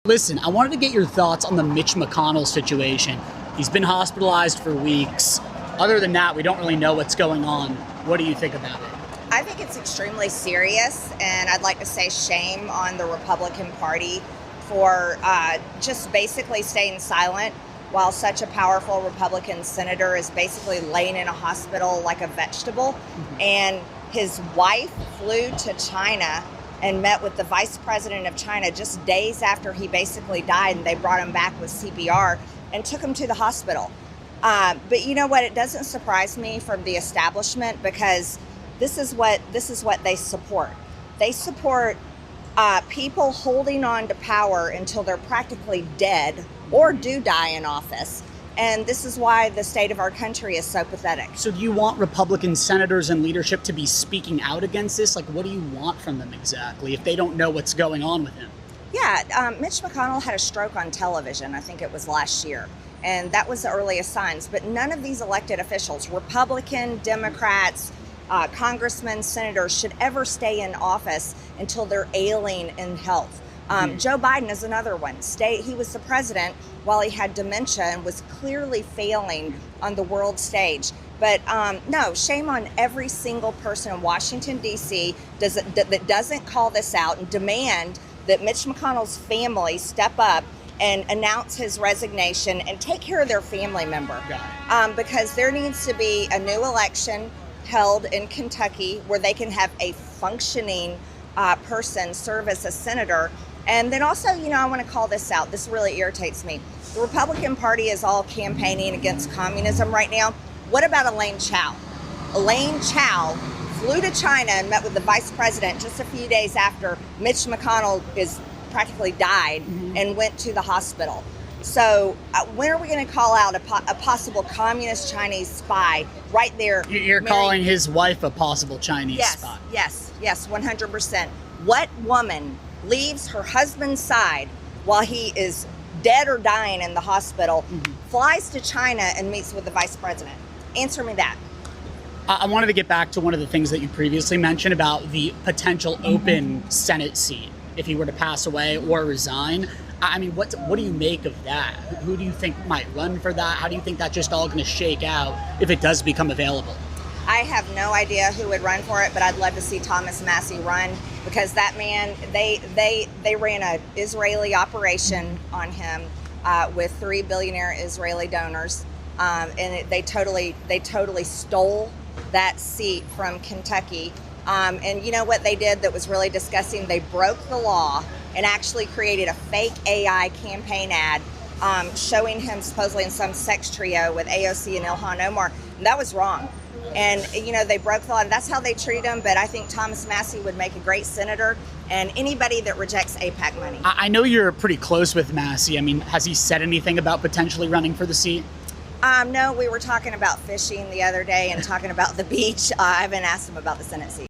Listen, I wanted to get your thoughts on the Mitch McConnell situation. He's been hospitalized for weeks. Other than that, we don't really know what's going on. What do you think about it? I think it's extremely serious, and I'd like to say shame on the Republican Party for just basically staying silent while such a powerful Republican senator is basically laying in a hospital like a vegetable. And his wife flew to China and met with the vice president of China just days after he basically died, and they brought him back with CPR and took him to the hospital. But you know what? It doesn't surprise me from the establishment, because this is what they support. They support people holding on to power until they're practically dead or do die in office. And this is why the state of our country is so pathetic. So do you want Republican senators and leadership to be speaking out against this? Like, what do you want from them exactly if they don't know what's going on with him? Yeah, Mitch McConnell had a stroke on television, I think it was last year. And that was the earliest signs. But none of these elected officials, Republican, Democrats, congressmen, senators, should ever stay in office until they're ailing in health. Joe Biden is another one. He was the president while he had dementia and was clearly failing on the world stage. But no, shame on every single person in Washington, D.C. that doesn't call this out and demand that Mitch McConnell's family step up and announce his resignation and take care of their family member. Because there needs to be a new election held in Kentucky where they can have a functioning person serve as a senator. And then also, I want to call this out. This really irritates me. The Republican Party is all campaigning against communism right now. What about Elaine Chao? Elaine Chao flew to China and met with the vice president just a few days after Mitch McConnell practically died and went to the hospital. So when are we going to call out a possible communist Chinese spy right there? You're calling his wife a possible Chinese spy? Yes, 100%. What woman leaves her husband's side while he is dead or dying in the hospital, flies to China and meets with the vice president? Answer me that. I wanted to get back to one of the things that you previously mentioned about the potential open Senate seat if he were to pass away or resign. I mean, what do you make of that? Who do you think might run for that? How do you think that's just all going to shake out if it does become available? I have no idea who would run for it, but I'd love to see Thomas Massie run, because that man, they ran an Israeli operation on him with 3 billionaire Israeli donors, and they totally stole that seat from Kentucky. And you know what they did that was really disgusting? They broke the law and actually created a fake AI campaign ad showing him supposedly in some sex trio with AOC and Ilhan Omar. And that was wrong. And, they broke the law, and that's how they treat him. But I think Thomas Massie would make a great senator, and anybody that rejects AIPAC money. I know you're pretty close with Massie. I mean, has he said anything about potentially running for the seat? No, we were talking about fishing the other day and talking about the beach. I haven't asked him about the Senate seat.